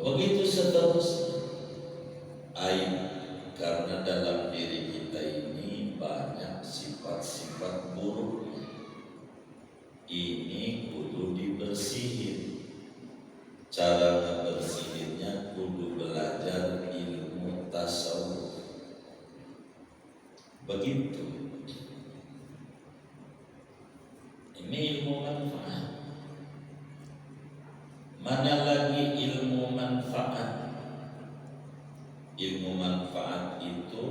Begitu seterusnya. Aib, karena dalam diri kita ini banyak sifat-sifat buruk. Ini kudu dibersihin. Cara ngebersihinnya kudu belajar ilmu tasawuf. Begitu. Ini ilmu manfaat. Mana lagi ilmu manfaat? Ilmu manfaat itu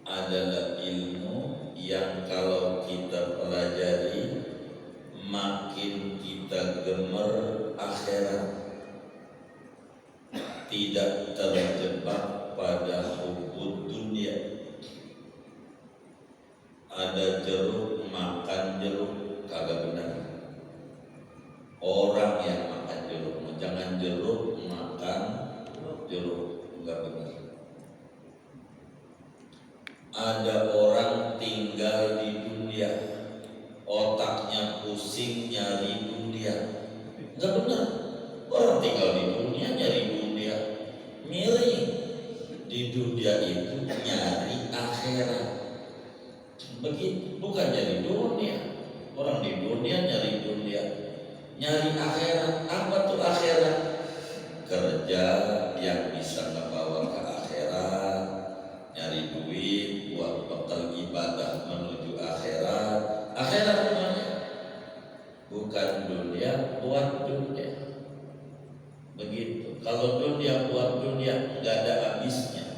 adalah ilmu yang kalau kita pelajari makin kita gemer akhirat, tidak terjebak pada hubud dunia. Ada jeruk makan jeruk kagak benar. Orang yang makan jeruk, jangan jeruk makan jeruk, enggak benar. Ada orang tinggal di dunia, otaknya pusing nyari dunia, enggak benar. Orang tinggal di dunia nyari dunia, miring. Di dunia itu nyari akhirat. Begitu, bukan nyari dunia. Orang di dunia nyari dunia, nyari akhirat. Apa tuh akhirat? Kerja yang bisa ngebawa ke akhirat, nyari duit buat bekal ibadah menuju akhirat. Akhirat namanya, bukan dunia buat dunia. Begitu. Kalau dunia buat dunia nggak ada habisnya.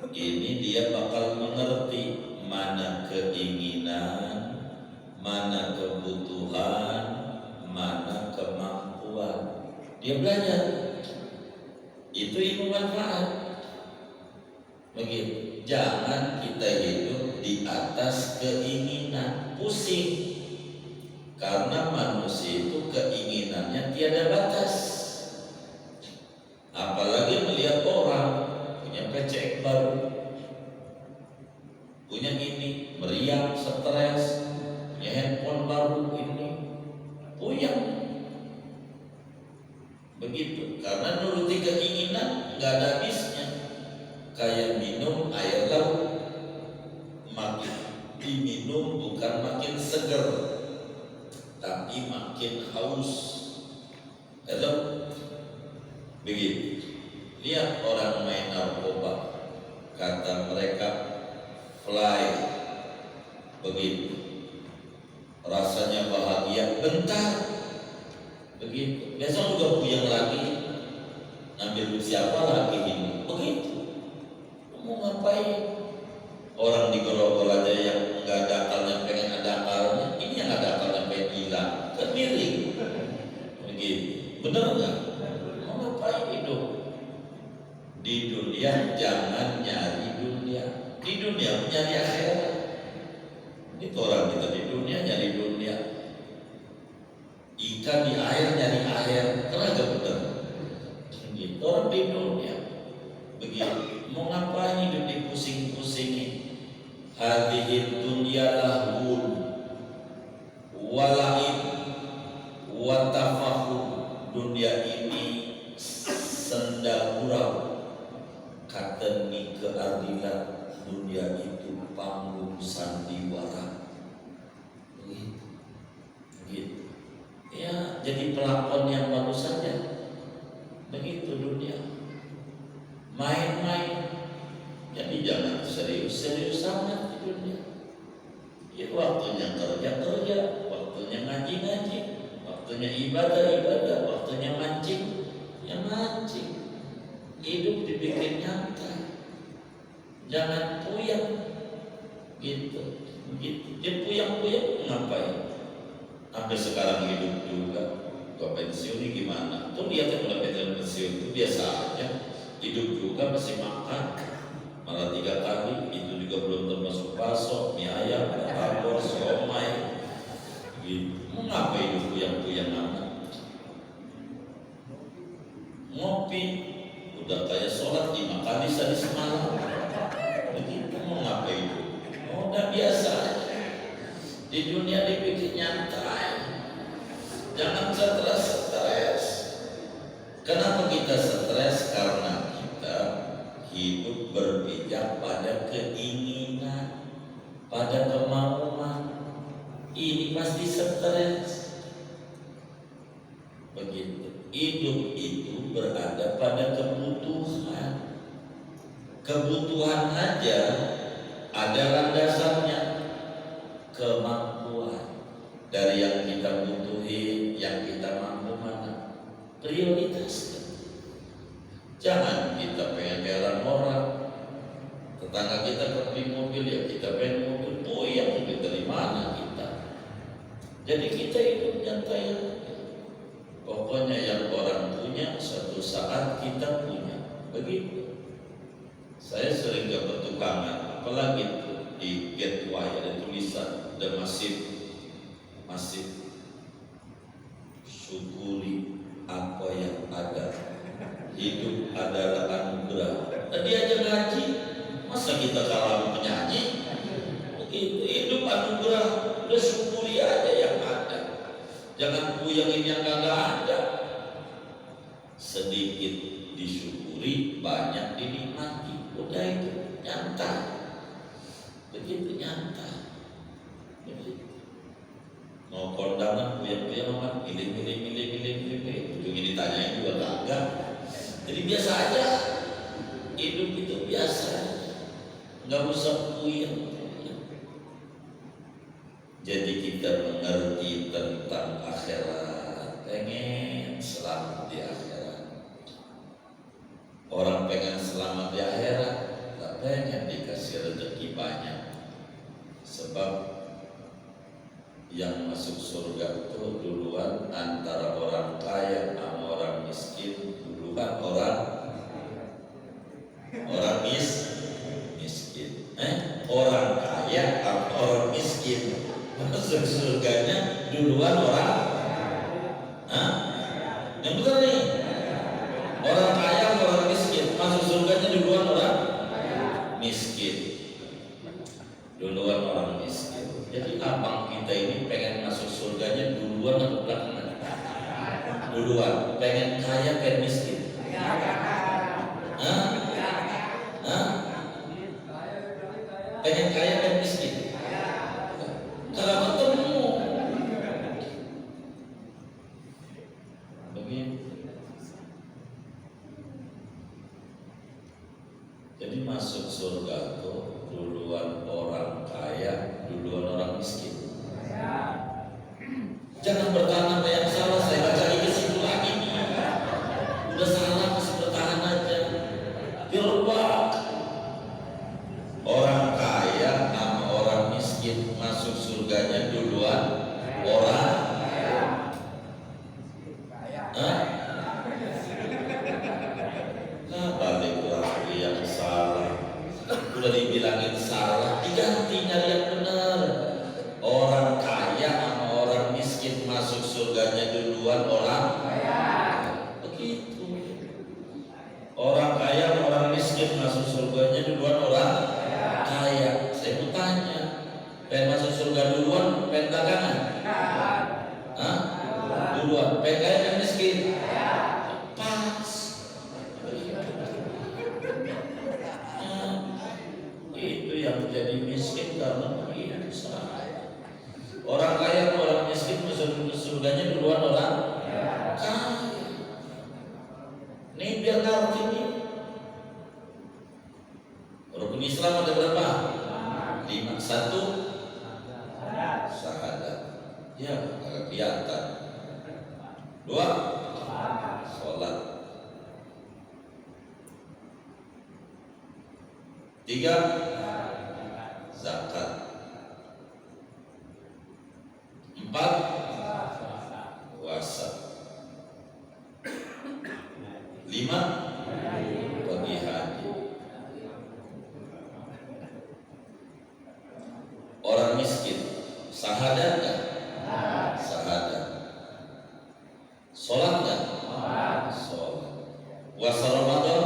Ini dia bakal mengerti mana keinginan, mana kebutuhan, mana kemampuan. Dia belajar. Itu ilmu manfaat. Begitu. Jangan kita hidup di atas keinginan, pusing. Karena manusia itu keinginannya tiada batas. Apalagi melihat orang punya PC baru, punya ini, meriang, stres, punya handphone baru ini, puyeng. Begitu, karena nuruti keinginan nggak ada habisnya. Kayak minum air laut, makin diminum bukan makin seger, tapi makin haus. Hello, begitu. Lihat orang main narkoba, kata mereka fly, begitu. Rasanya bahagia bentar, begitu. Besok juga puyeng lagi, ambil siapa lagi ini, begitu. Mau ngapain? Orang di gerogol aja yang nggak ada akalnya pengen ada akalnya, ini yang ada akalnya pengen hilang, kan miring, begitu. Bener nggak? Mau ngapain hidup? Di dunia jangan nyari dunia, di dunia nyari akhirat. Ini orang kita di dunia nyari dunia, ikan di air nyari air, kenapa bener? Gitu orang di dunia, begitu. Mau ngapain hidup dipusing-pusingin? Hadhihi dunya lahun walaib wa tafahur. Dunia ini senda gurau, kata ni keadilan. Dunia itu panggung sandiwara. Begitu. Ya, jadi pelakon yang bagus saja. Begitu dunia. Main-main. Jadi jangan serius-serius amat di dunia. Ya, waktunya kerja-kerja, waktunya ngaji-ngaji, waktunya ibadah-ibadah, waktunya mancing, ya mancing. Hidup dibikin nyantai, jangan puyeng, gitu. Dia puyeng-puyeng ngapain? Sampai sekarang hidup juga, gua pensiun ini gimana? Tuh lihatnya mulai pensiun itu biasa aja, hidup juga masih makan, malah 3 kali, itu juga belum termasuk bakso, mie ayam, tabur, siomay, gitu. Mau ngapain hidup puyeng-puyeng amat? Ngopi, udah kayak sholat 5 kali sehari semalam, begitu. Mau ngapain itu? Udah biasa di dunia dibikin nyantai, jangan stres. Kenapa kita stres? Karena kita hidup berpijak pada keinginan, pada kemauan. Ini pasti stres. Begitu. Hidup itu berada pada kebutuhan. Kebutuhan aja ada landasannya, kemampuan. Dari yang kita butuhin, yang kita mampu mana, prioritaskan. Jangan kita pengen jalan orang. Tetangga kita beli mobil, ya kita pengen mobil. Oh yang mobil dari mana kita? Jadi kita hidup nyantai aja. Pokoknya yang orang punya, suatu saat kita punya. Begitu. Saya sering ke pertukangan, apalagi itu di gateway ada tulisan The Massive. Syukuri apa yang ada. Hidup adalah anugerah. Tadi aja ngaji, masa kita kalah penyanyi? Begitu. Hidup anugerah, udah syukuri aja yang ada. Jangan puyengin yang kagak ada. Sedikit disyukuri, banyak dinikmati. Udah itu nyantai. Begitu nyantai. Begitu. Mau kondangan puyeng-puyeng amat, milih. Ujungnya ditanyain juga kagak. Jadi biasa aja. Hidup itu biasa. Nggak usah puyeng. Jadi kita mengerti tentang akhirat, pengen selamat di akhirat. Orang pengen selamat di akhirat, tak pengen dikasih rezeki banyak. Sebab yang masuk surga itu duluan antara orang kaya sama orang miskin, duluan orang miskin. Orang kaya sama orang miskin. Masuk surganya duluan orang, yang betul nih, orang kaya orang miskin, masuk surganya duluan orang miskin, duluan orang miskin. Jadi abang kita ini pengen masuk surganya duluan atau belakangan? Duluan. Pengen kaya pengen miskin? Pengen kaya pengen miskin? Kalau ketemu begitu. Jadi masuk surga itu duluan orang kaya, duluan orang miskin. Jangan bertahan apa yang salah. Saya baca lagi ke situ lagi. Udah salah masih bertahan aja. Dirbak. Orang kaya sama orang miskin masuk surganya duluan orang balik lagi yang salah. Udah dibilangin salah, diganti nyari yang benar. Orang kaya sama orang miskin masuk surganya duluan orang begitu. Orang kaya sama orang miskin masuk surganya duluan orang kaya. Saya mau tanya, pengen masuk surga duluan, pengen belakangan? Duluan, pengen kaya pengen miskin? Pas. Itu yang menjadi miskin karena begitu salah. Orang kaya atau orang miskin masuk surganya duluan orang kaya. Ini biar ngerti nih. Rukun Islam ada berapa? 5. 1 syahadat. Ya, agak kelihatan. 2 sholat. 3 zakat. 4 puasa. 5 pergi haji. Orang miskin syahadat nggak? Syahadat. Sholat nggak? Sholat. Puasa Ramadan?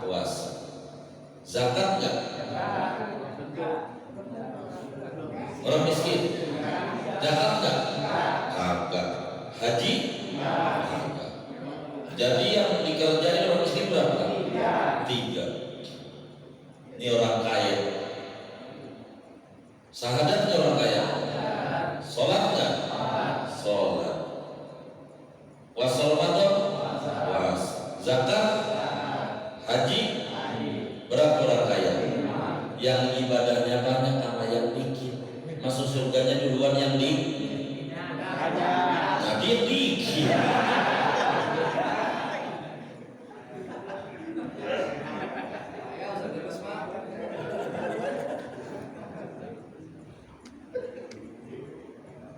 Puasa. Zakat nggak? Orang miskin zakat nggak? Kagak. Haji? Kagak. Jadi yang dikerjain orang miskin berapa? Tiga. Ini orang kaya. Syahadatnya orang kaya. Sholatnya? Sholat. Puasa Ramadan? Puasa. Zakat? Haji? Berapa orang kaya? Yang ibadahnya banyak sama yang dikit. Masuk surganya duluan yang dikit. Nah, dia dikit.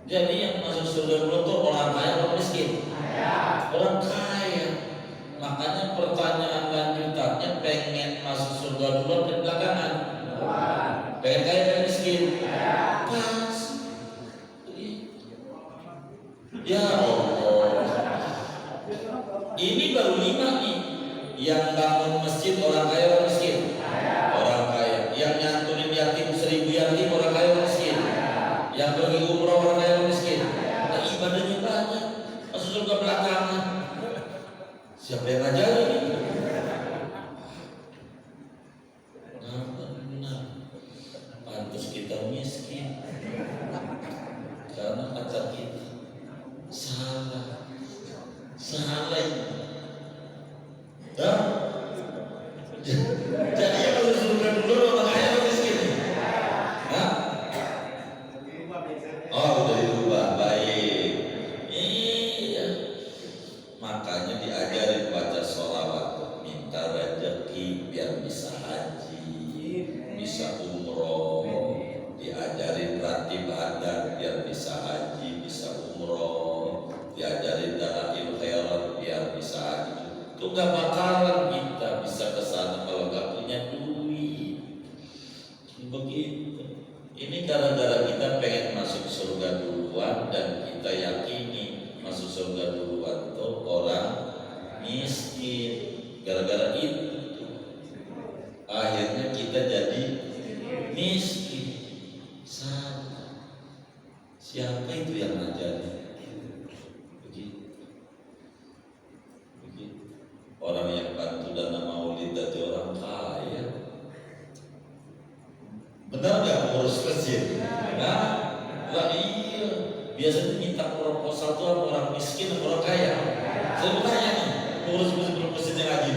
Jadi yang masuk surga dulu tuh orang kaya atau miskin? Orang kaya. Makanya pertanyaan lanjutannya, pengen masuk surga dulu atau belakangan? Pengen kaya atau miskin? Pas. Ya Allah. Ini baru 5 nih. Yang bangun masjid orang kaya atau miskin? Orang kaya. Yang nyantunin yatim 1000 yatim orang kaya atau miskin? Yang pergi umroh orang kaya atau miskin? Nah, ibadahnya banyak. Masuk surga belakangan. Siapa yang ngajarin ini? Benar. Pantas kita miskin. Karena pacar kita salah. Dah? Jadi yang masuk surga dulu orang kaya atau miskin? Hah? Oh, udah dirubah. Baik. Iya. Makanya diajarin baca sholawat, minta rezeki biar bisa haji, bisa umroh. Diajarin ratib adat biar bisa haji, bisa umroh. Diajarin dalail khairat biar bisa haji. Itu gak bakalan kita bisa kesana kalau gak punya duit. Begitu. Ini gara-gara kita pengen masuk surga duluan dan kita yakini masuk surga duluan tuh orang miskin. Gara-gara itu akhirnya kita jadi miskin. Salah. Siapa itu yang ngajarin? Orang yang bantu dana maulid dari orang kaya. Benar nggak ngurus masjid? Nah, lah iya. Biasanya minta proposal tuh orang miskin atau orang kaya. Saya bertanya nih, ngurus masjid yang ngaji.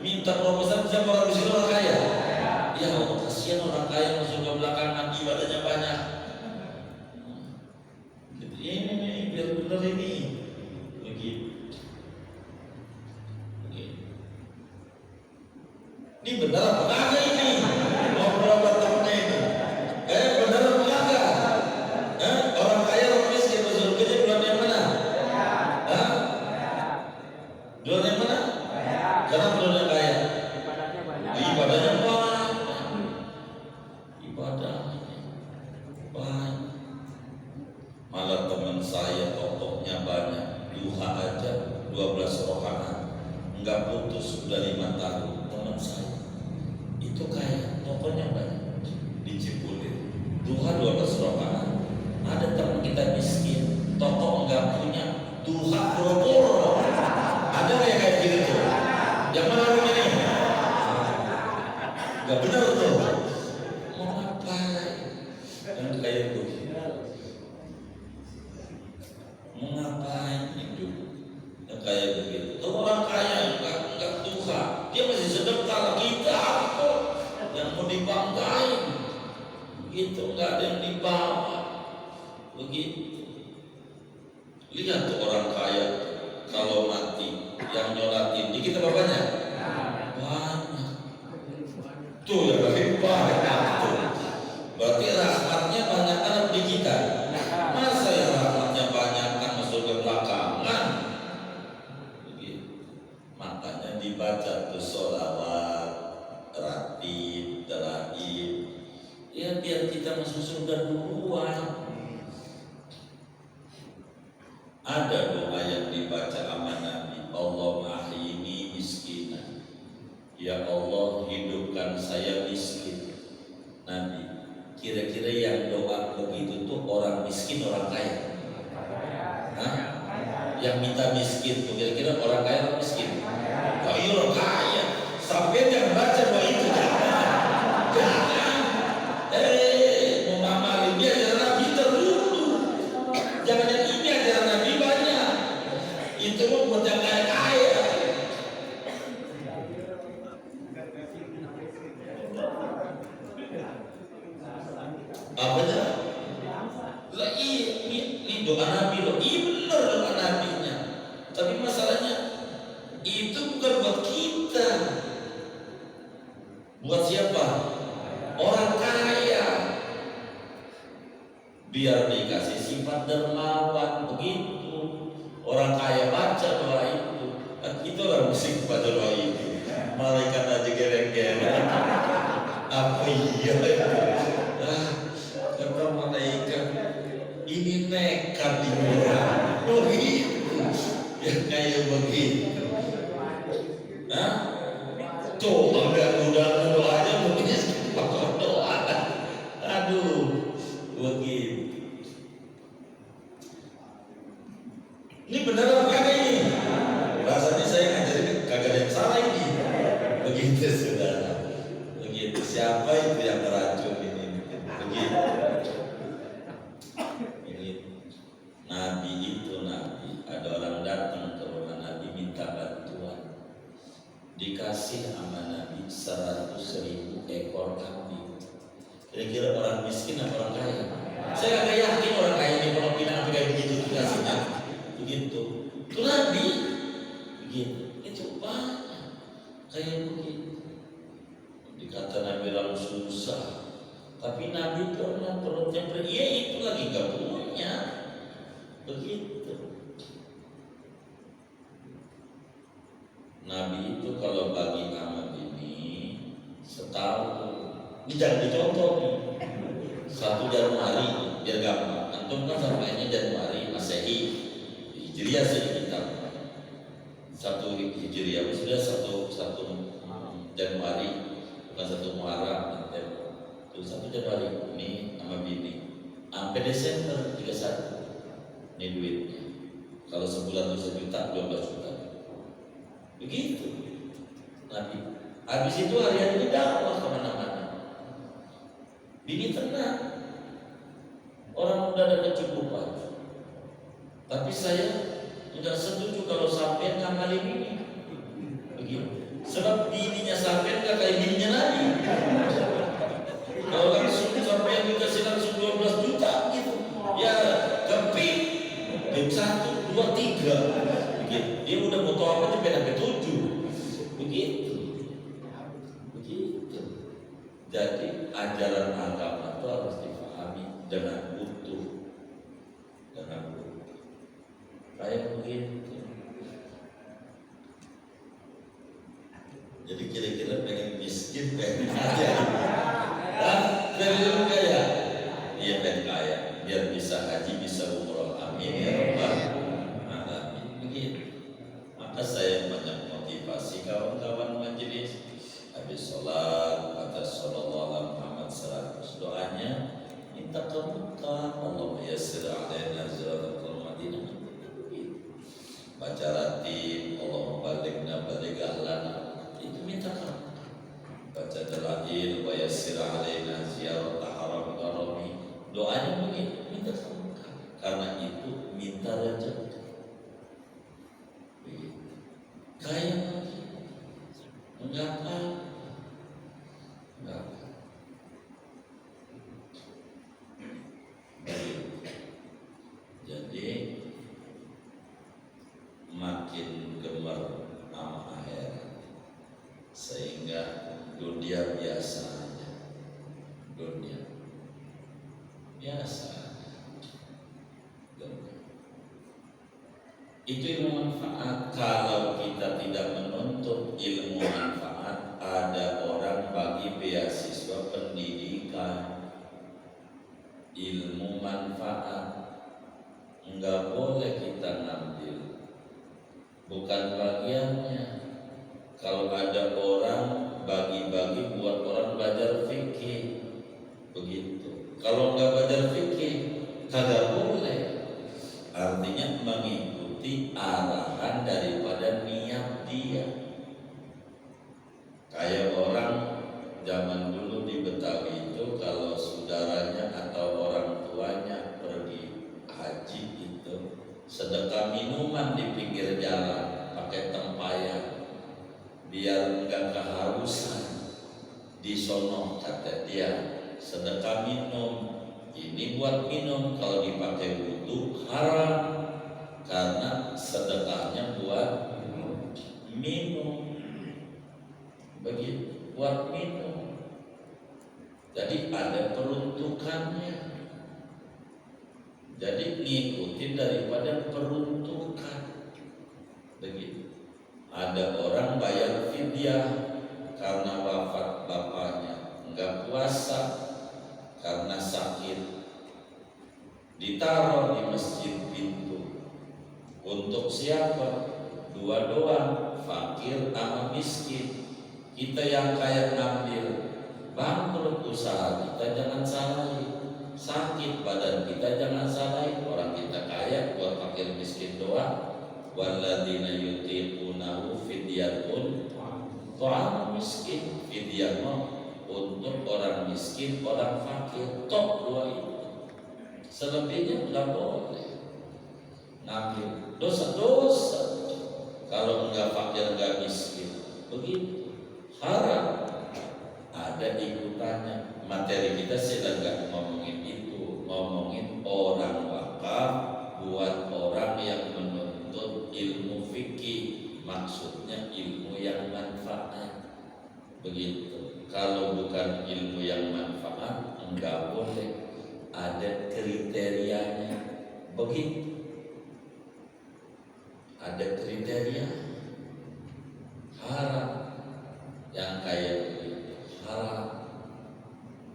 Minta proposal siapa orang miskin atau orang kaya? Ya Allah, kasihan orang kaya masuk ke belakangan ibadahnya banyak. Ini nih, biar benar ini. Begitu. Ini benar apa kagak ini? Ngobrol temennya ini. Benar apa kagak? Orang kaya orang miskin masuk surganya duluan yang mana? Duluan yang mana? Karena duluan yang kaya. Ibadahnya banyak. Malah teman saya tokohnya banyak. Duha aja 12 rakaat. Enggak putus sudah 5 tahun. Teman saya itu kayak tokonya banyak di Cipulir, duha 12 rakaat. Ada teman kita miskin, toko enggak punya, duha pura-pura. Ada nggak kayak gitu tuh? Yang mana ini? Enggak benar tuh. Mau ngapain? Yang kayak itu. Mau ngapain itu? Yang kayak begitu. Tuh orang kaya enggak duha, dia masih sedekah. Kita apa yang mau dibanggain? Begitu, nggak ada yang dibawa. Begitu. Lihat tuh orang kaya kalau mati yang nyolatin di kita bapaknya banyak. Tuh ya banyak tuh. Berarti rahmatnya banyak kan di kita. Masa yang rahmatnya banyak kan masuk ke belakangan? Begitu. Makanya dibaca tuh sholawat, ratib, dalail. Ya biar kita masuk surga duluan. Ada doa yang dibaca sama Nabi, Allahumma ahyini miskinan. Ya Allah, hidupkan saya miskin. Nabi, kira-kira yang doa begitu tuh orang miskin, orang kaya? Hah? Yang minta miskin tuh kira-kira orang kaya atau miskin? Oh iya orang kaya. Sampai yang baca doa itu jangan. Mau ngamalin dia ajaran Nabi dulu. Jangan yang ini ajaran Nabi banyak. Itu mau buat yang kaya-kaya. Apa ya? Lah ini doa Nabi loh. Iya benar doa Nabinya. Tapi masalahnya itu bukan buat kita. Buat siapa? Orang kaya. Biar dikasih sifat dermawan begitu. Orang kaya baca doa itu. Itu lah musik baca doa itu. Malaikat aja gereng-gereng. Apa iya? Kata malaikat ini nekat dimurah. Begitu. Ya kayak begitu. Hah? Coba udah doanya mungkin pakai doa. Aduh, begitu. Ini benar apa kagak ini? Rasanya saya ngajarin kagak ada yang salah ini. Begitu saudara. Begitu. Siapa itu yang meracun ini? Begitu. Ini Nabi itu Nabi. Ada orang datang ke rumah Nabi minta bantuan. Dikasih sama Nabi 100.000 ekor kambing. Kira-kira orang miskin atau orang kaya? Saya kagak yakin orang kaya ini kalau pindah kayak begitu dikasihnya. Begitu. Itu Nabi. Begitu. Itu banyak. Kayak begitu. Dikata Nabi lalu susah. Tapi Nabi pernah perutnya iya itu lagi gak punya. Begitu. Nabi itu kalau bagi amal ini setahun. Ini jangan dicontoh nih. 1 Januari biar gampang. Antum kan sampainya Januari Masehi. Hijriah sih kita. 1 Hijriah sudah 1 Januari bukan 1 Muharram. Itu 1 Januari ini sama bini. Sampai Desember 31. Ini duitnya. Kalau sebulan itu 1 juta, 12 juta. Begitu. Nabi. Habis itu harian ini dakwah kemana-mana. Bini tenang. Orang udah ada kecukupan. Tapi saya tidak setuju kalau sampai ngamalin ini. Begitu. Sebab bininya sampai nggak kayak bininya Nabi. Kalau langsung sampai yang dikasih langsung 12 juta gitu. Ya keping. Game 1, 2, 3. Begitu. Dia udah mau tahu apa sampai 7. Begitu. Begitu. Jadi ajaran agama itu harus dipahami dengan utuh. Dengan utuh. Kayak begitu. Jadi kira-kira pengen miskin, pengen kaya. Pengen kaya. Iya pengen kaya. Biar bisa haji, bisa umroh. Amin ya Rabbal alamin. Begitu. Maka saya banyak motivasi kawan-kawan majelis. Habis sholat, kata sallallahu alaihi Muhammad 100 doanya, minta kemuliaan Allah yassir alaina ziyaratul Madinah. Baca ratib, Allahumma balighna baligh ahlana. Itu minta kamu. Baca dalail wa yassir alaina ziyarat haram harami. Doanya begitu, minta kamu. Karena itu minta rezeki. Kayak enggak apa. Jadi makin gemar sama akhirat sehingga dunia biasa, dunia biasa. Itu ilmu manfaat. Kalau kita tidak menuntut ilmu manfaat, ada orang bagi beasiswa pendidikan ilmu manfaat, enggak boleh kita ngambil, bukan bagiannya. Kalau ada orang bagi-bagi buat orang belajar fikih, begitu. Kalau enggak belajar fikih, kagak boleh. Artinya mengikuti kesalahan daripada niat dia. Kayak orang zaman dulu di Betawi itu, kalau saudaranya atau orang tuanya pergi haji itu sedekah minuman di pinggir jalan pakai tempayan biar enggak kehausan. Di sono kata dia, sedekah minum ini buat minum, kalau dipakai wudhu haram karena sedekahnya buat minum. Begitu, buat minum. Jadi ada peruntukannya. Jadi ngikutin daripada peruntukan. Begitu. Ada orang bayar fidyah karena wafat bapaknya, enggak puasa karena sakit, ditaruh di masjid pintu. Untuk siapa? Dua doang, fakir sama miskin. Kita yang kaya ngambil, bangkrut usaha kita jangan salahin, sakit badan kita jangan salahin. Orang kita kaya buat fakir miskin doang. Walladzina yutiqunahu fidyatun ta'am miskin. Fidyah untuk orang miskin, orang fakir, tok dua itu. Selebihnya nggak boleh ngambil, dosa-dosa. Kalau nggak fakir nggak miskin, begitu haram. Ada ikutannya. Materi kita sedang nggak ngomongin itu, ngomongin orang wakaf buat orang yang menuntut ilmu fikih, maksudnya ilmu yang manfaat. Begitu. Kalau bukan ilmu yang manfaat, enggak boleh. Ada kriterianya. Begitu. Ada kriteria. Haram. Yang kayak begitu haram.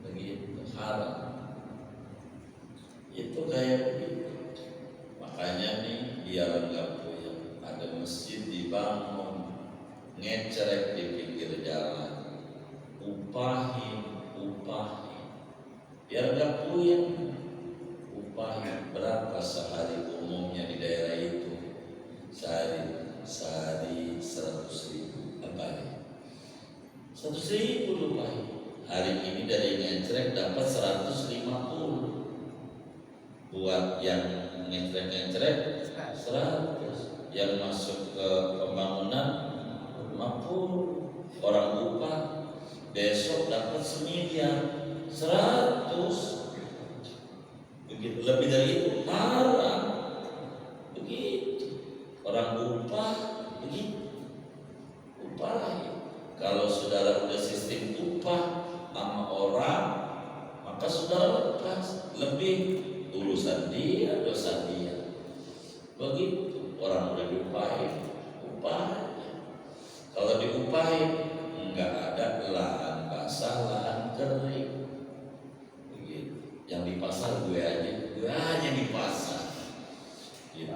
Begitu haram. Itu kayak begitu. Makanya nih biar enggak puyeng, ada masjid dibangun, ngecerek di pinggir jalan, upahin, biar gak puyeng. Upahin berapa sehari umumnya di daerah itu? Sehari 100.000. Apa ya? 100.000 upahin. Hari ini dari ngecerek dapat 150. Buat yang ngecerek 100, yang masuk ke pembangunan 50. Orang upah besok dapat 1.000.000, 100. Begitu, lebih dari itu haram. Begitu. Orang upah begitu. Upah. Kalau saudara udah sistem upah sama orang, maka saudara lepas. Lebih urusan dia, dosa dia. Begitu. Orang udah diupahin, upah. Kalau diupahin enggak ada lahan basah, lahan kering. Begitu. Yang di pasar gue aja di pasar. Gitu.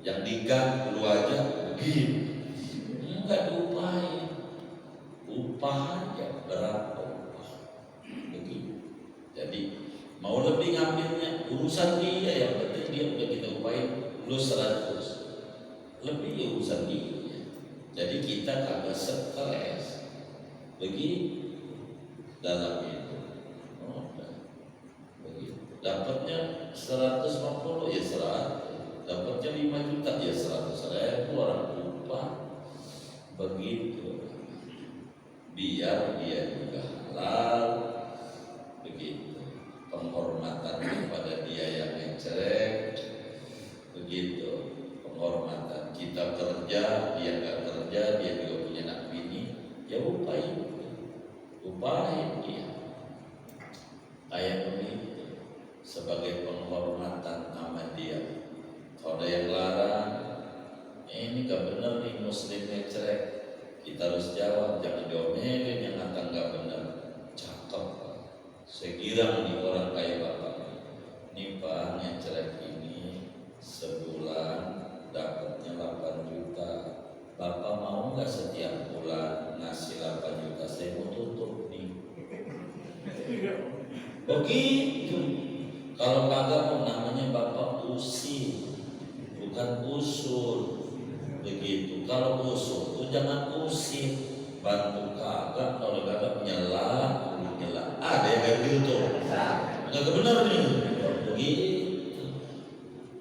Yang di gang lu aja begitu. Enggak diupahin. Upah aja berapa upah. Begitu. Jadi mau lebih ngambilnya urusan dia, yang penting dia udah kita upahin lu 100. Lebih urusan dia. Jadi kita kagak stres. Begitu dalam itu. Begitu. Dapatnya 150 ya 100. Dapatnya 5 juta ya 100.000 orang upah. Begitu. Biar dia juga halal. Begitu. Penghormatan kepada dia yang ngecerek. Begitu. Penghormatan. Kita kerja, dia nggak kerja, dia juga punya anak bini, ya upahin dia. Kayak begitu. Sebagai penghormatan sama dia. Kalau ada yang larang, ini gak benar nih muslim ngecerek, kita harus jawab, jangan diomelin yang kata gak benar. Cakep Pak, segirang nih orang kayak bapak. Nih Pak, ngecerek ini sebulan dapatnya 8 juta. Bapak mau nggak setiap bulan ngasih 8 juta? Saya mau tutup nih. Begitu. Kalau kagak mau namanya bapak usir, bukan usul. begitu. Kalau usul tuh jangan usir, bantu kagak, kalau kagak nyela, ada yang kayak gitu tuh, nggak benar nih, begitu,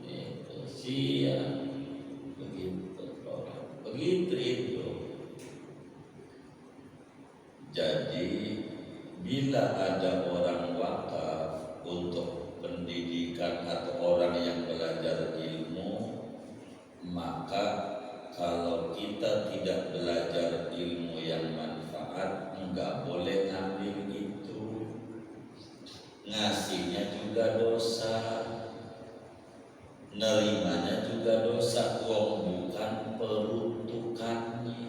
itu siap, begitu orang, begitu itu. Jadi bila ada orang wakaf untuk pendidikan atau orang yang belajar ilmu, maka kalau kita tidak belajar ilmu yang manfaat, enggak boleh ngambil itu. Ngasihnya juga dosa, nerimanya juga dosa, uang bukan peruntukannya.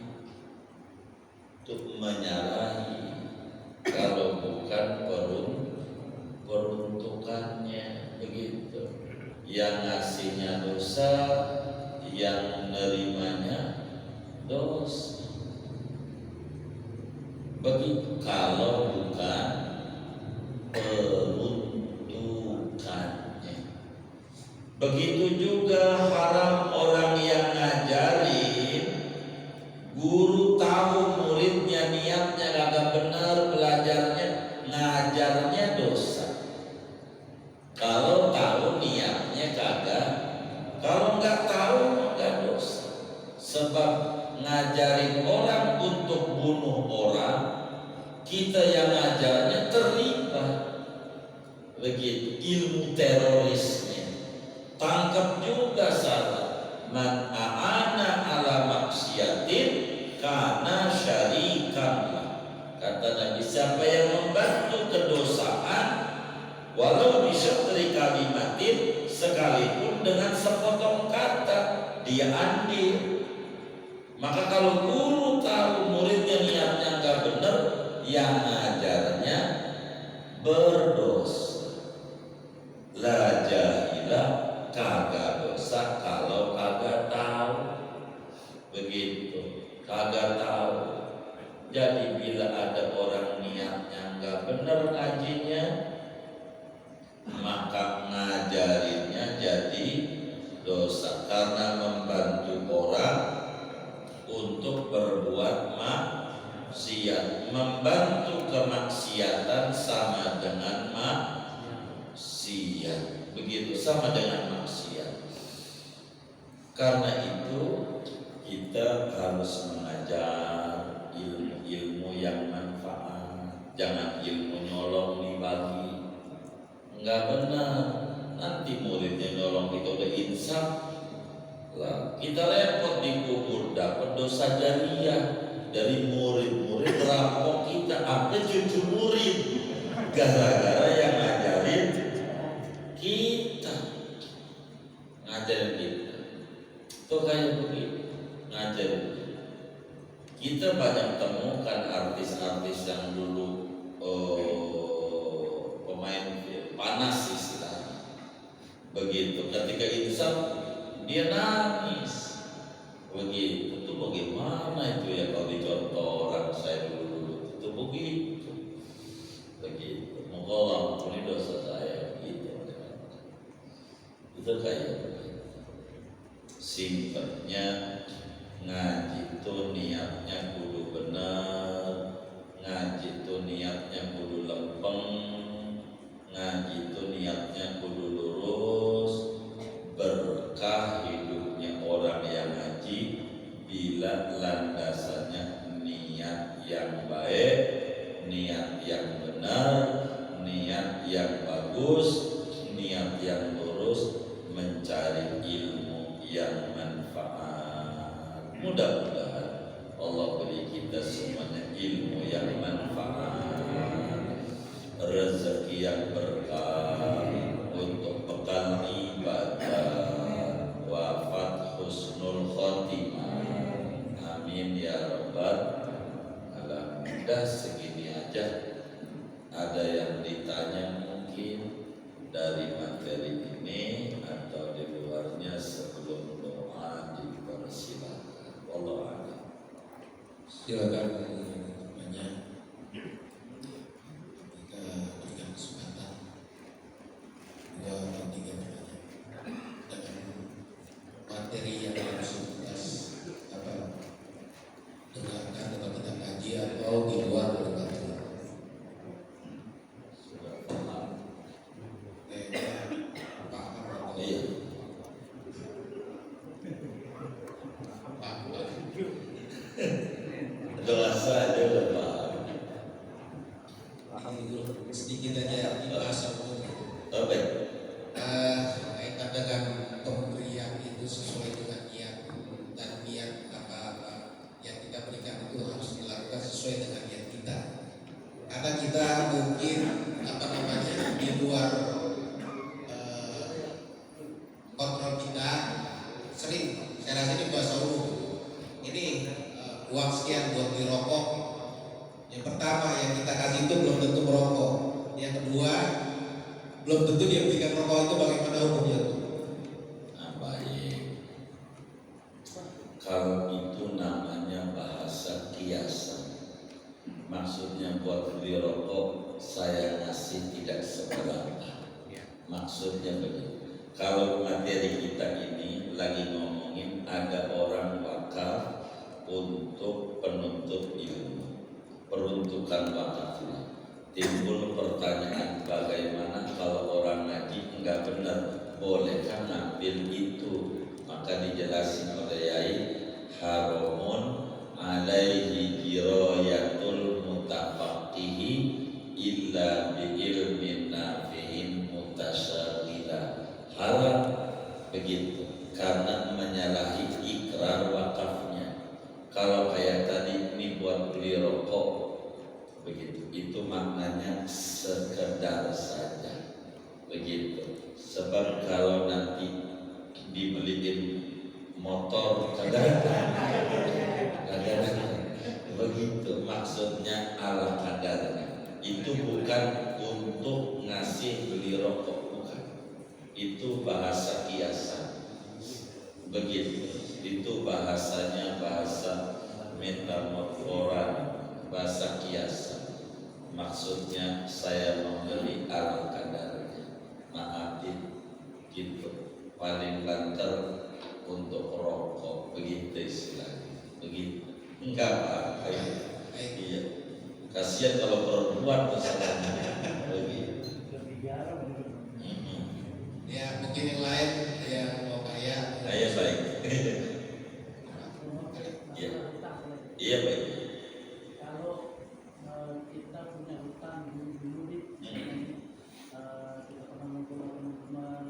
Untuk menyalahi kalau bukan peruntukannya, begitu. Yang ngasihnya dosa, yang menerimanya dosa, begitu. Kalau bukan peruntukannya, begitu juga haram orang yang ngajarin, guru tahu muridnya niatnya kagak benar belajarnya, ngajarnya dosa. Kalau tahu niatnya kagak, kalau nggak tahu nggak dosa. Sebab ngajarin orang untuk bunuh orang, kita yang ngajarnya terlibat, begitu. Ilmu terorisnya tangkap juga salah. Man a'ana ala maksiatin kana syarikan lah. Kata Nabi, siapa yang membantu kedosaan walau bisyatri kalimatin, sekalipun dengan sepotong kata, dia andil. Maka kalau guru tahu muridnya niatnya nggak benar, yang ngajarnya berdosa. La jahilah, kagak dosa kalau kagak tahu, begitu. Kagak tahu. Jadi bila ada orang niatnya nggak benar ngajinya, maka ngajarinnya jadi dosa karena membantu orang untuk berbuat maksiat. Membantu kemaksiatan sama dengan maksiat, begitu, sama dengan maksiat. Karena itu kita harus mengajar ilmu yang manfaat, jangan ilmu nyolong dibagi, nggak benar. Nanti muridnya nyolong, kita udah insaf lah, kita repot dikubur, dapat dosa jariah dari murid-murid rampok kita, apa cucu murid, gara-gara yang ngajarin kita, ngajarin kita. Tuh kayak begitu, ngajarin kita. Banyak temukan artis-artis yang dulu pemain panas istilahnya, begitu. Ketika insaf dia nangis, begitu. Itu bagaimana itu ya kalau dicontoh orang saya dulu itu begitu, begitu. Moga Allah ampuni dosa saya, gitu. Itu kayak begitu. Singkatnya, ngaji itu niatnya kudu benar, ngaji itu niatnya kudu lempeng, ngaji itu niatnya kudu lurus. Berkah hidupnya orang yang ngaji bila landasannya niat yang baik, niat yang benar, niat yang bagus, niat yang lurus, mencari ilmu yang manfaat. Mudah-mudahan Allah beri kita semuanya ilmu yang manfaat, rezeki yang berkah untuk bekal ibadah, wafat husnul khotimah. Amin ya rabbal alamin. Dah segini aja. Ada yang ditanya mungkin dari materi ini atau di luarnya, sebelum doa dipersilakan. Wallahu a'lam. Silakan banyak kita berikan kesempatan 2 atau 3 pertanyaan dengan materi yang harus tuntas. Kalau di luar boleh bantu. Sudah paham? Pak Iya. Doa saja udah paham. sedikit aja dibahas Oh, baik. kaitan dengan pemberian itu sesuai dengan niat, dan niat apa yang kita berikan itu harus dilakukan sesuai dengan niat kita. Karena kita mungkin di luar kontrol kita, sering saya rasa ini bahasa umum. Ini uang sekian buat beli rokok. Yang pertama yang kita kasih itu belum tentu merokok. Yang kedua belum tentu dia belikan rokok itu bagaimana hukumnya itu. Nah, baik. Kalau itu namanya bahasa kiasan. Maksudnya buat beli rokok saya ngasih tidak seberapa. Maksudnya begitu. Kalau materi kita ini lagi ngomongin ada orang wakaf untuk penuntut ilmu, peruntukan wakafnya. Timbul pertanyaan, bagaimana kalau orang ngaji enggak benar, bolehkah ngambil itu? Maka dijelasin oleh Yai, haramun alaihi dirayatul mutafaqihi illa bi ilmin nafi'in mutasyaghila. Haram begitu karena menyalahi ikrar wakafnya. Kalau kayak tadi ini buat beli rokok begitu, itu maknanya sekedar saja begitu. Sebab kalau nanti dibeliin motor kadang-kadang begitu, maksudnya ala kadarnya. Itu bukan untuk ngasih beli rokok, bukan. Itu bahasa kiasan begitu. Itu bahasanya bahasa metamorforan, bahasa kiasan. Maksudnya saya membeli ala kadarnya, maafin gitu. Paling banter untuk rokok, begitu istilahnya. Begitu. Enggak apa-apa. Iya. Kasihan kalau perempuan misalnya begitu. Ya mungkin yang lain yang mau kaya. Iya baik. Iya. Iya baik. Kalau kita punya hutang dulu kita pernah mengumpulkan teman-teman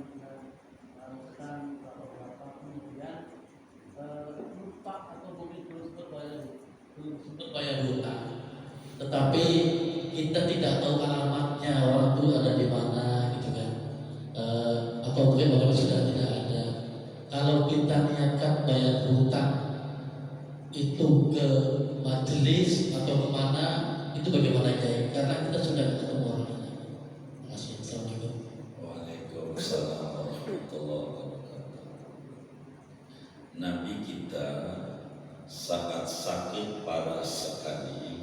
hutang atau berapa, kemudian lupa atau mungkin belum sempat bayar hutang, tetapi kita tidak tahu alamatnya orang itu ada di mana gitu kan, atau mungkin bagaimana sudah tidak ada. Kalau kita niatkan bayar hutang itu ke majelis atau kemana, itu bagaimana ya? Karena kita sudah ketemu orangnya. Terima kasih. Assalamualaikum. Waalaikumsalam warahmatullahi wabarakatuh. Nabi kita saat sakit parah sekali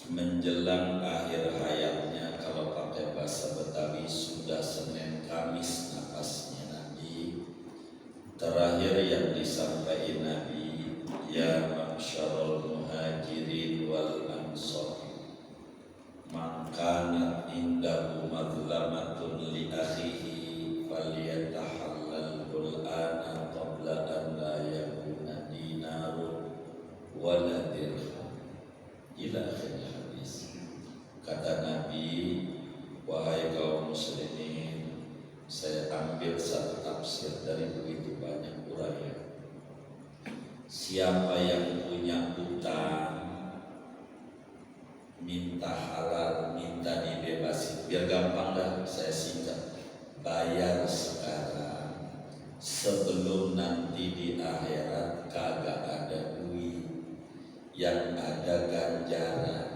menjelang akhir hayatnya, kalau pakai bahasa Betawi sudah Senin Kamis napasnya Nabi. Terakhir yang disampaikan Nabi, ya ma'syarul muhajirin wal ansor, man kanat indahu madlamatun li akhihi falyatahallal qul'ana qabla an la yakuna dinarun wala dirham ila akhir hadis. Kata Nabi, wahai kaum muslimin, saya ambil satu tafsir dari begitu banyak uraian. Siapa yang punya utang, minta halal, minta dibebasin, biar gampang dah saya singkat. Bayar sekarang, sebelum nanti di akhirat kagak ada duit, yang ada ganjaran.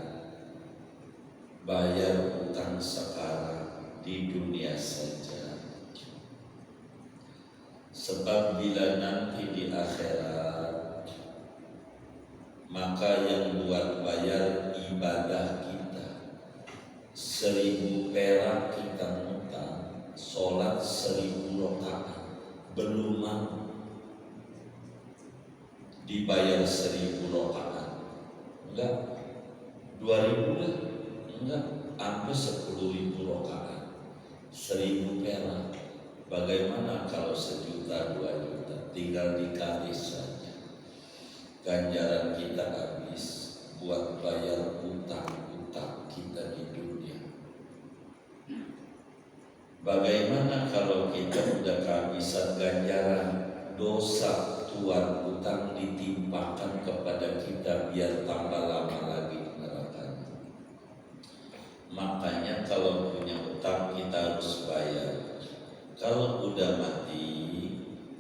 Bayar utang sekarang di dunia saja. Sebab bila nanti di akhirat, maka yang buat bayar ibadah kita 1.000 perak kita ngutang, sholat 1.000 rakaat belum mampu dibayar 1.000 rakaat. Enggak, 2.000 lah, enggak, hampir 10.000 rakaat, 1.000 perak. Bagaimana kalau 1.000.000, 2.000.000? Tinggal dikali saja. Ganjaran kita habis buat bayar utang-utang kita di dunia. Bagaimana kalau kita udah kehabisan ganjaran, dosa tuan utang ditimpakan kepada kita biar tambah lama lagi nerakanya. Makanya kalau punya utang kita harus bayar. Kalau udah mati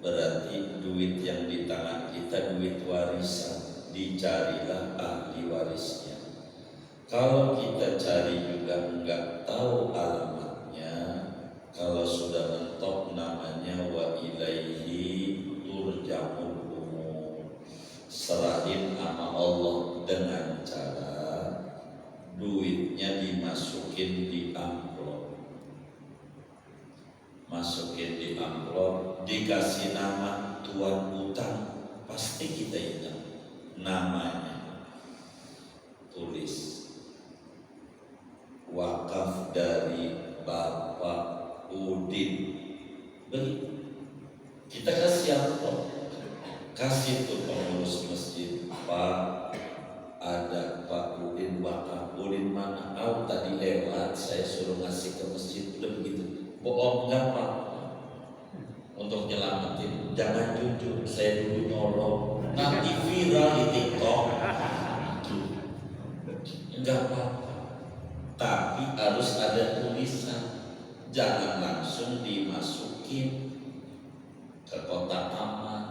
berarti duit yang di tangan kita duit warisan, dicarilah ahli warisnya. Kalau kita cari juga enggak tahu alamatnya, kalau sudah mentok namanya wa ilaihi turja'ul umur. Serahin sama Allah dengan cara duitnya dimasukin di amplop. Masukin di amplop, dikasih nama tuan utang, pasti kita ingat namanya. Tulis wakaf dari Bapak Udin. Begitu. Kita kasih amplop, kasih tuh pengurus masjid, Pak, ada Pak Udin wakaf. Udin mana? Oh, tadi lewat, saya suruh ngasih ke masjid. Udah begitu. Bohong enggak Pak? Untuk nyelamatin, jangan jujur, saya dulu nyolong, nanti viral di TikTok. Enggak apa-apa, tapi harus ada tulisan, jangan langsung dimasukin ke kotak amal.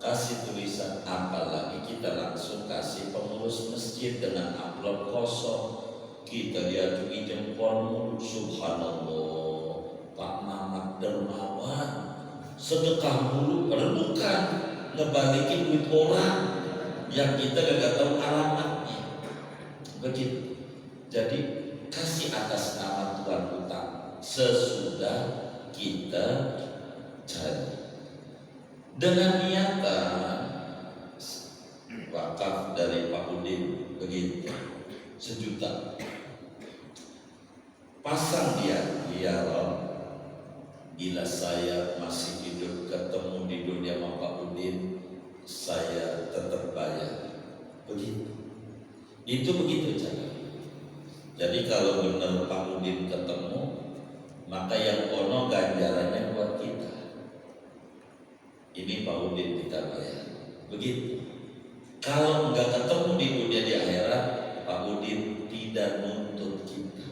Kasih tulisan, apalagi kita langsung kasih pengurus masjid dengan amplop kosong, kita diacungi jempol mulu. Subhanallah, Pak Mamat dermawan, sedekah mulu, padahal bukan ngebalikin duit orang yang kita gak tahu alamatnya. Begitu. Jadi kasih atas nama tuan utang sesudah kita cari dengan niatan wakaf dari Pak Udin. Begitu, 1 juta. Pasang dia, ya Rob, bila saya masih hidup ketemu di dunia sama Pak Udin, saya tetap bayar. Begitu. Itu begitu cara. Jadi kalau benar Pak Udin ketemu, maka yang kono ganjarannya buat kita. Ini Pak Udin kita bayar. Begitu. Kalau enggak ketemu di dunia di akhirat, Pak Udin tidak nuntut kita.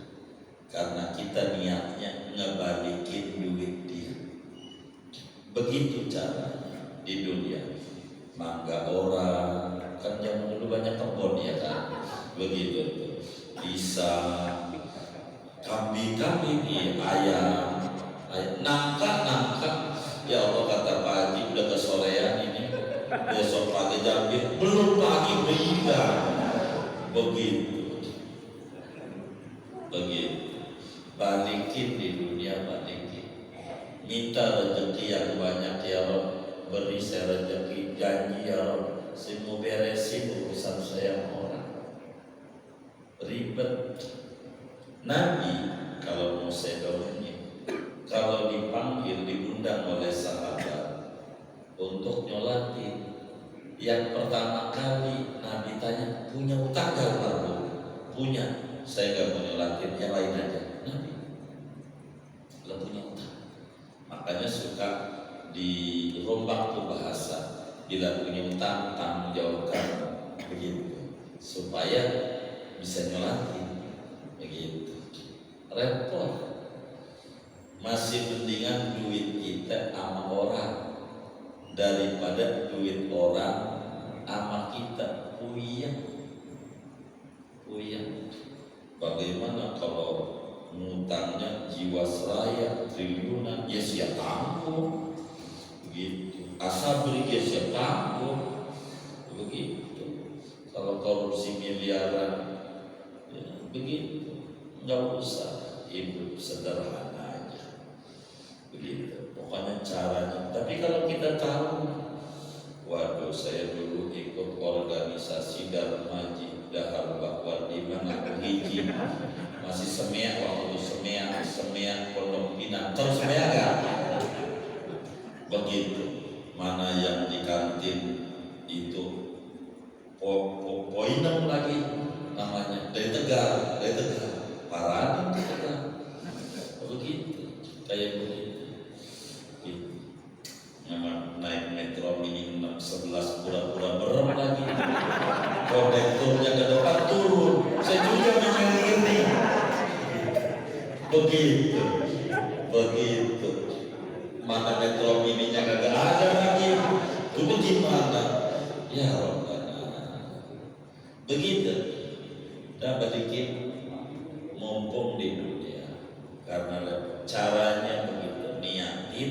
Karena kita niatnya ngebalikin duit dia. Begitu caranya di dunia. Mangga orang, kan zaman dulu banyak kebun ya kan. Begitu tuh. Bisa kambing-kambing, ayam, nangka. Ya Allah, kata Pak Haji, udah kesorean ini, besok pagi jambir, belum pagi berhingga. Begitu. Balikin di dunia, balikin. Minta rezeki yang banyak ya Rob, beri saya rezeki, janji ya Rob, saya mau beresin urusan saya sama orang. Ribet. Nabi kalau mau saya dorongin, kalau dipanggil, diundang oleh sahabat untuk nyolatin, yang pertama kali Nabi tanya, punya utang gak Marbu? Punya. Saya gak mau nyolatin, yang lain aja. Nabi, lo punya utang. Makanya suka dirombak tuh bahasa, bila punya utang tanggung jawabkan, begitu, supaya bisa nyolatin. Begitu. Repot. Masih mendingan duit kita sama orang daripada duit orang sama kita. Puyeng. Bagaimana kalau ngutangnya jiwasraya triliunan, ya siap tanggung. Begitu. Asabri ya siap tanggung. Begitu. Kalau korupsi miliaran, ya, begitu. Nggak usah, hidup sederhana aja. Begitu. Pokoknya caranya. Tapi kalau kita tahu, waduh, saya dulu ikut organisasi Dharma dahar bakwan iman aku hiji masih semea waktu itu semea Pondok Pinang terus semea kan begitu. Mana yang di kantin itu poinem lagi namanya dari Tegal Parani Tegal begitu kayak begitu gitu. Naik metro mini 11 pura-pura berem lagi kondekturnya ke depan turun saya juga memang ini begitu mana metro mininya kagak ada lagi itu gimana ya Rabbana begitu dan balikin mumpung di dunia karena caranya begitu niatin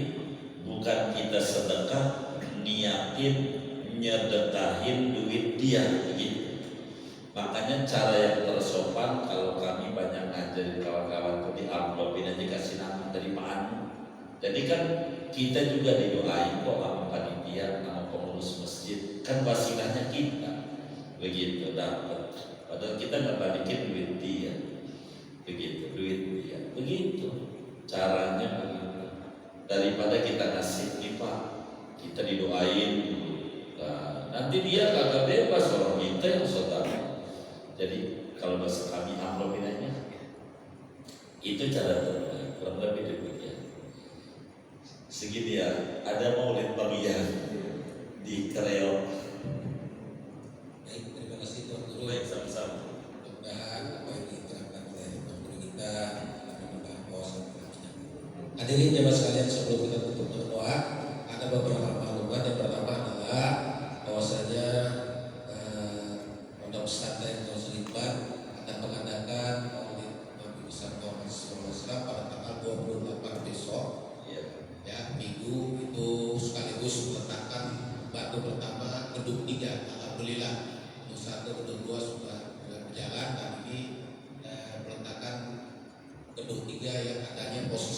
bukan kita sedekah niatin nyedekahin duit dia begitu. Makanya cara yang tersopan kalau kami banyak ngajarin kawan-kawan itu di amplopin aja kasih nama dari Pak Anu. Jadi kan kita juga didoain kok sama panitia, sama pengurus masjid, kan wasilahnya kita begitu dapat. Padahal kita nggak balikin duit dia, begitu caranya begitu. Daripada kita ngasih nih Pak, kita didoain dulu. Nah, nanti dia kagak bebas orang kita yang saudara. Jadi kalau bahasa kami amplopin aja, itu cara terbaik, kurang lebih demikian. Segini ya, ada maulid bagian di Kreo. Baik, terima kasih Tuan Guru. Baik, sama-sama. Mudah-mudahan apa yang diterapkan oleh Tuan Guru kita akan menambah wawasan kita. Hadirin jemaah sekalian, sebelum kita tutup berdoa, ada beberapa maklumat. Yang pertama adalah bahwasanya Pondok Pesantren Nur Selipan akan mengadakan maulid Nabi besar Muhammad SAW pada tanggal 28 besok. Ya, minggu itu sekaligus meletakkan batu pertama gedung 3. Alhamdulillah gedung 1, gedung 2 sudah berjalan dan ini peletakan gedung 3 yang katanya posisinya